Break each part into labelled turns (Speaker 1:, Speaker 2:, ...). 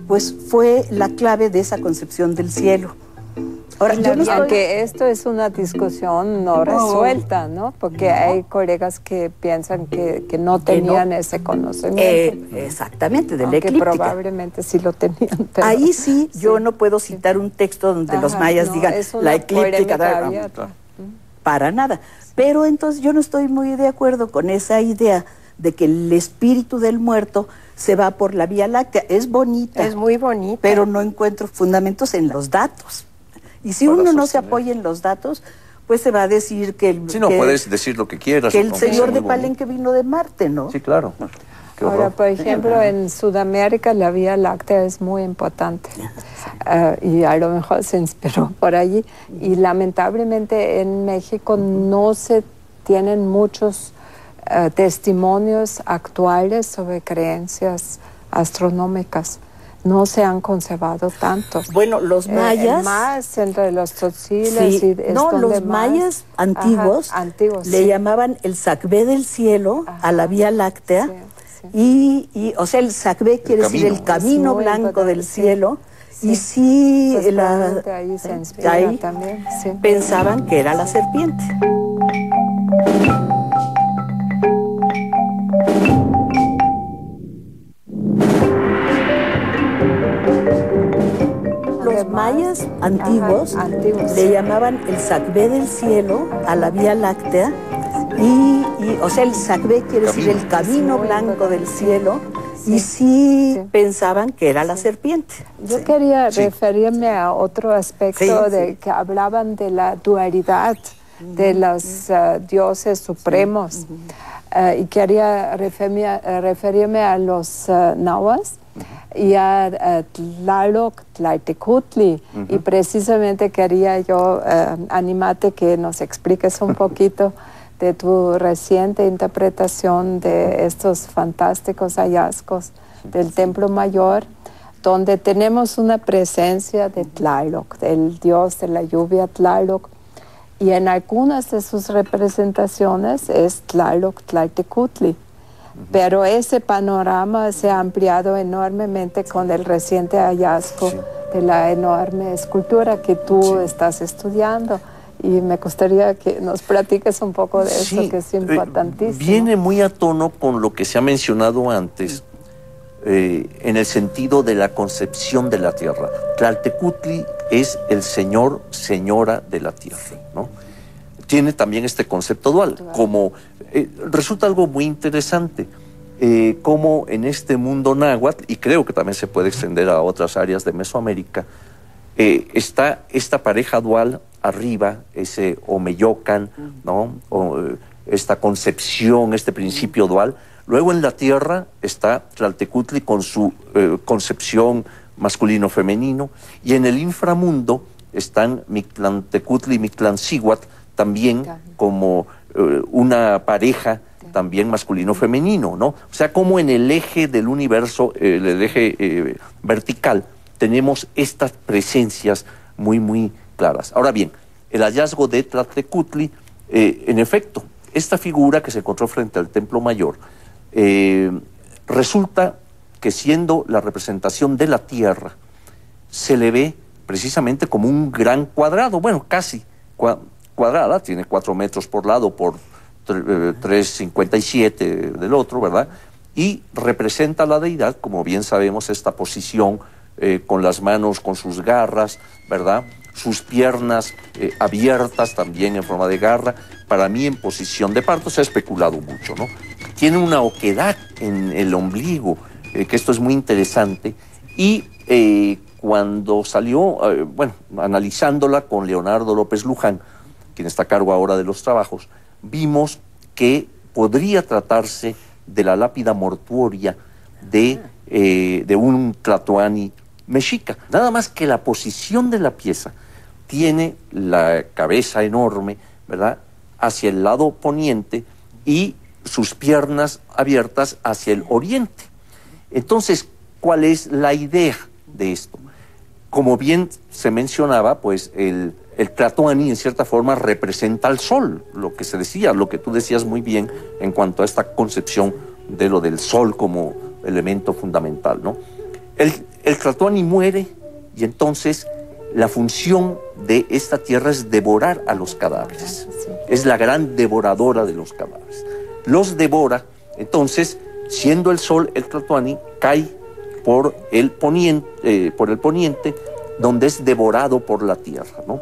Speaker 1: pues fue la clave de esa concepción del cielo.
Speaker 2: Ahora, aunque esto es una discusión no resuelta, ¿no? Porque hay colegas que piensan que no tenían ese conocimiento.
Speaker 1: Exactamente, de la
Speaker 2: aunque
Speaker 1: eclíptica.
Speaker 2: Probablemente sí lo tenían. Pero,
Speaker 1: ahí sí, yo no puedo citar un texto donde los mayas digan la eclíptica. Para nada. Pero entonces yo no estoy muy de acuerdo con esa idea de que el espíritu del muerto se va por la Vía Láctea. Es bonita.
Speaker 3: Es muy bonita.
Speaker 1: Pero no encuentro fundamentos en los datos. Y si uno no se apoya en los datos, pues se va a decir que...
Speaker 4: Sí, no, puedes decir lo que quieras.
Speaker 1: Que el señor de Palenque vino de Marte, ¿no?
Speaker 4: Sí, claro.
Speaker 2: Ahora, por ejemplo, en Sudamérica la Vía Láctea es muy importante. Y a lo mejor se inspiró por allí. Y lamentablemente en México no se tienen muchos testimonios actuales sobre creencias astronómicas. No se han conservado tantos.
Speaker 1: Bueno, los mayas...
Speaker 2: más entre los tzotziles
Speaker 1: sí,
Speaker 2: y...
Speaker 1: No, los mayas antiguos, le llamaban el sacbé del cielo a la Vía Láctea. Sí, sí. O sea, el sacbé quiere decir el camino blanco del cielo. Sí. Y sí,
Speaker 2: pues ahí se inspira también. Sí.
Speaker 1: Pensaban que era la serpiente. Los mayas antiguos le llamaban el sacbé del cielo a la Vía Láctea. O sea, el sacbé quiere decir el camino blanco del cielo. Sí. Y sí, pensaban que era la serpiente.
Speaker 2: Yo quería referirme a otro aspecto de que hablaban de la dualidad de los dioses supremos. Y quería referirme a los nahuas y a Tlaloc, Tlaltecutli. Y precisamente quería yo animarte que nos expliques un poquito de tu reciente interpretación de estos fantásticos hallazgos del Templo Mayor, donde tenemos una presencia de Tlaloc, del dios de la lluvia Tlaloc, y en algunas de sus representaciones es Tlaloc Tlaltecutli. Pero ese panorama se ha ampliado enormemente con el reciente hallazgo de la enorme escultura que tú estás estudiando. Y me gustaría que nos platiques un poco de eso, que es importantísimo.
Speaker 4: Viene muy a tono con lo que se ha mencionado antes, en el sentido de la concepción de la tierra. Tlaltecutli es el señor, señora de la tierra, ¿no? Tiene también este concepto dual. Como resulta algo muy interesante, como en este mundo náhuatl, y creo que también se puede extender a otras áreas de Mesoamérica, está esta pareja dual arriba, ese Omeyocan, ¿no? Esta concepción, este principio dual. Luego en la tierra está Tlaltecutli con su concepción masculino-femenino, y en el inframundo están Mictlantecutli y Mictlancíhuatl, también como una pareja también masculino-femenino, ¿no? O sea, como en el eje del universo, el eje vertical, tenemos estas presencias muy claras. Ahora bien, el hallazgo de Tlaltecutli, en efecto, esta figura que se encontró frente al Templo Mayor, resulta que siendo la representación de la Tierra, se le ve precisamente como un gran cuadrado, bueno, casi cuadrada, tiene 4 metros por lado por 3,57 del otro, ¿verdad? Y representa a la deidad, como bien sabemos, esta posición con las manos, con sus garras, ¿verdad? Sus piernas abiertas también en forma de garra, para mí en posición de parto. Se ha especulado mucho, ¿no? Tiene una oquedad en el ombligo, que esto es muy interesante, y cuando salió, bueno, analizándola con Leonardo López Luján, quien está a cargo ahora de los trabajos, vimos que podría tratarse de la lápida mortuoria de un tlatoani mexica. Nada más que la posición de la pieza tiene la cabeza enorme, ¿verdad?, hacia el lado poniente y sus piernas abiertas hacia el oriente. Entonces, ¿cuál es la idea de esto? Como bien se mencionaba, pues el tlatoani en cierta forma representa al sol, lo que se decía, lo que tú decías muy bien en cuanto a esta concepción de lo del sol como elemento fundamental, ¿no? el Tlatoani muere y entonces la función de esta tierra es devorar a los cadáveres. Es la gran devoradora de los cadáveres. Los devora, entonces, siendo el sol, el Tlatoani cae por el poniente, donde es devorado por la tierra, ¿no?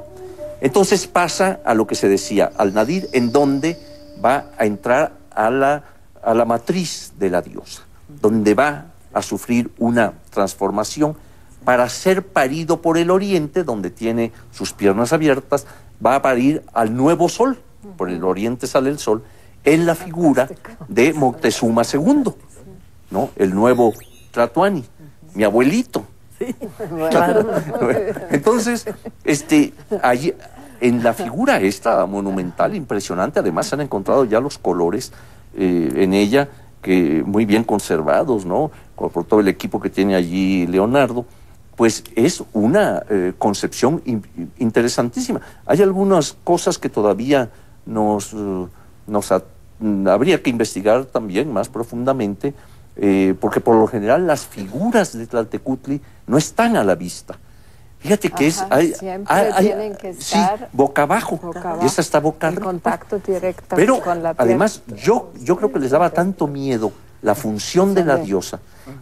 Speaker 4: Entonces pasa a lo que se decía, al nadir, en donde va a entrar a la matriz de la diosa, donde va a sufrir una transformación para ser parido por el oriente, donde tiene sus piernas abiertas, va a parir al nuevo sol, por el oriente sale el sol, en la figura de Moctezuma II, ¿no? El nuevo Tlatoani, mi abuelito. Sí, claro. Entonces, allí, en la figura esta monumental, impresionante, además se han encontrado ya los colores en ella, que muy bien conservados, ¿no? Por todo el equipo que tiene allí Leonardo, pues es una concepción interesantísima. Hay algunas cosas que todavía habría que investigar también más profundamente, porque por lo general las figuras de Tlaltecutli no están a la vista. Fíjate que
Speaker 2: siempre tienen que estar,
Speaker 4: sí, boca abajo, y esta está boca arriba.
Speaker 2: En contacto directo
Speaker 4: pero
Speaker 2: con la tierra.
Speaker 4: Además, yo creo que les daba tanto miedo la función de la diosa,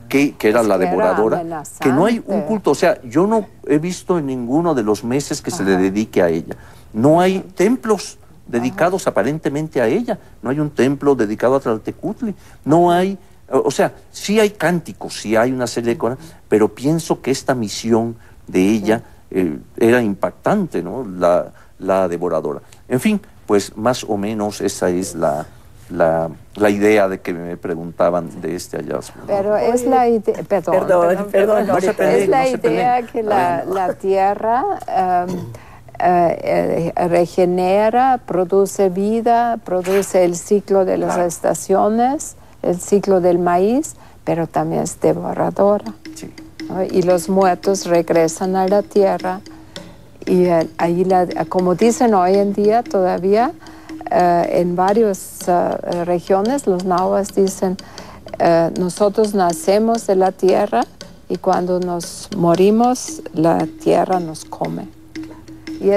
Speaker 4: que era la devoradora, que no hay un culto. O sea, yo no he visto en ninguno de los meses que se le dedique a ella. No hay templos dedicados aparentemente a ella. No hay un templo dedicado a Tlaltecutli. No hay... O sea, sí hay cánticos, sí hay una serie de cosas, pero pienso que esta misión de ella era impactante, ¿no? La devoradora. En fin, pues más o menos esa es la idea de que me preguntaban de este hallazgo, ¿no?
Speaker 2: Pero es la idea, perdón,
Speaker 4: no se peleen,
Speaker 2: es la idea que la tierra regenera, produce vida, produce el ciclo de las estaciones, el ciclo del maíz, pero también es devoradora.
Speaker 4: Sí.
Speaker 2: ¿No? Y los muertos regresan a la tierra y ahí, como dicen hoy en día todavía, en varias regiones los nahuas dicen, nosotros nacemos de la tierra y cuando nos morimos la tierra nos come. Y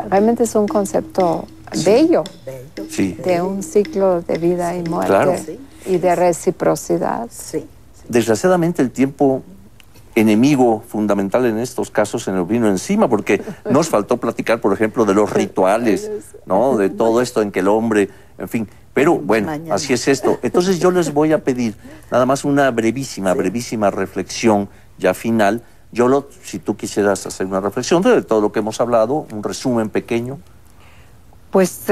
Speaker 2: realmente es un concepto bello,
Speaker 4: sí,
Speaker 2: de un ciclo de vida y muerte,
Speaker 4: claro,
Speaker 2: y de reciprocidad.
Speaker 1: Sí.
Speaker 4: Desgraciadamente el tiempo enemigo fundamental en estos casos se nos vino encima, porque nos faltó platicar, por ejemplo, de los rituales, ¿no? De todo esto en que el hombre, en fin. Pero bueno, así es esto. Entonces yo les voy a pedir nada más una brevísima reflexión ya final. Si tú quisieras hacer una reflexión de todo lo que hemos hablado, un resumen pequeño.
Speaker 3: Pues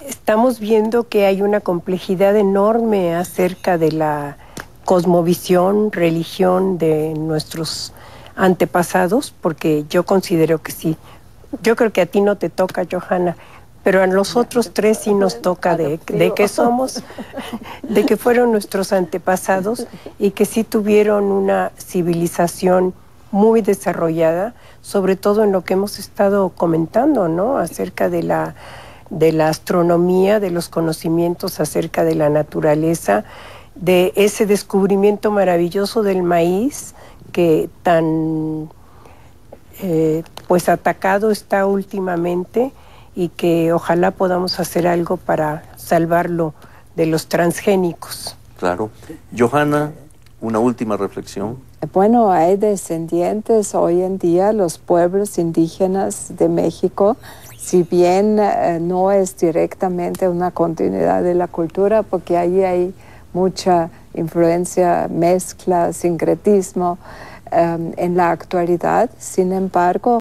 Speaker 3: estamos viendo que hay una complejidad enorme acerca de la cosmovisión, religión de nuestros antepasados, porque yo considero que sí. Yo creo que a ti no te toca, Johanna, pero a los otros tres sí nos toca de que somos, de que fueron nuestros antepasados y que sí tuvieron una civilización muy desarrollada, sobre todo en lo que hemos estado comentando, ¿no? Acerca de la astronomía, de los conocimientos acerca de la naturaleza, de ese descubrimiento maravilloso del maíz que tan pues atacado está últimamente y que ojalá podamos hacer algo para salvarlo de los transgénicos.
Speaker 4: Claro. Johanna, una última reflexión.
Speaker 2: Bueno, hay descendientes hoy en día, los pueblos indígenas de México, si bien no es directamente una continuidad de la cultura, porque ahí hay mucha influencia, mezcla, sincretismo en la actualidad. Sin embargo,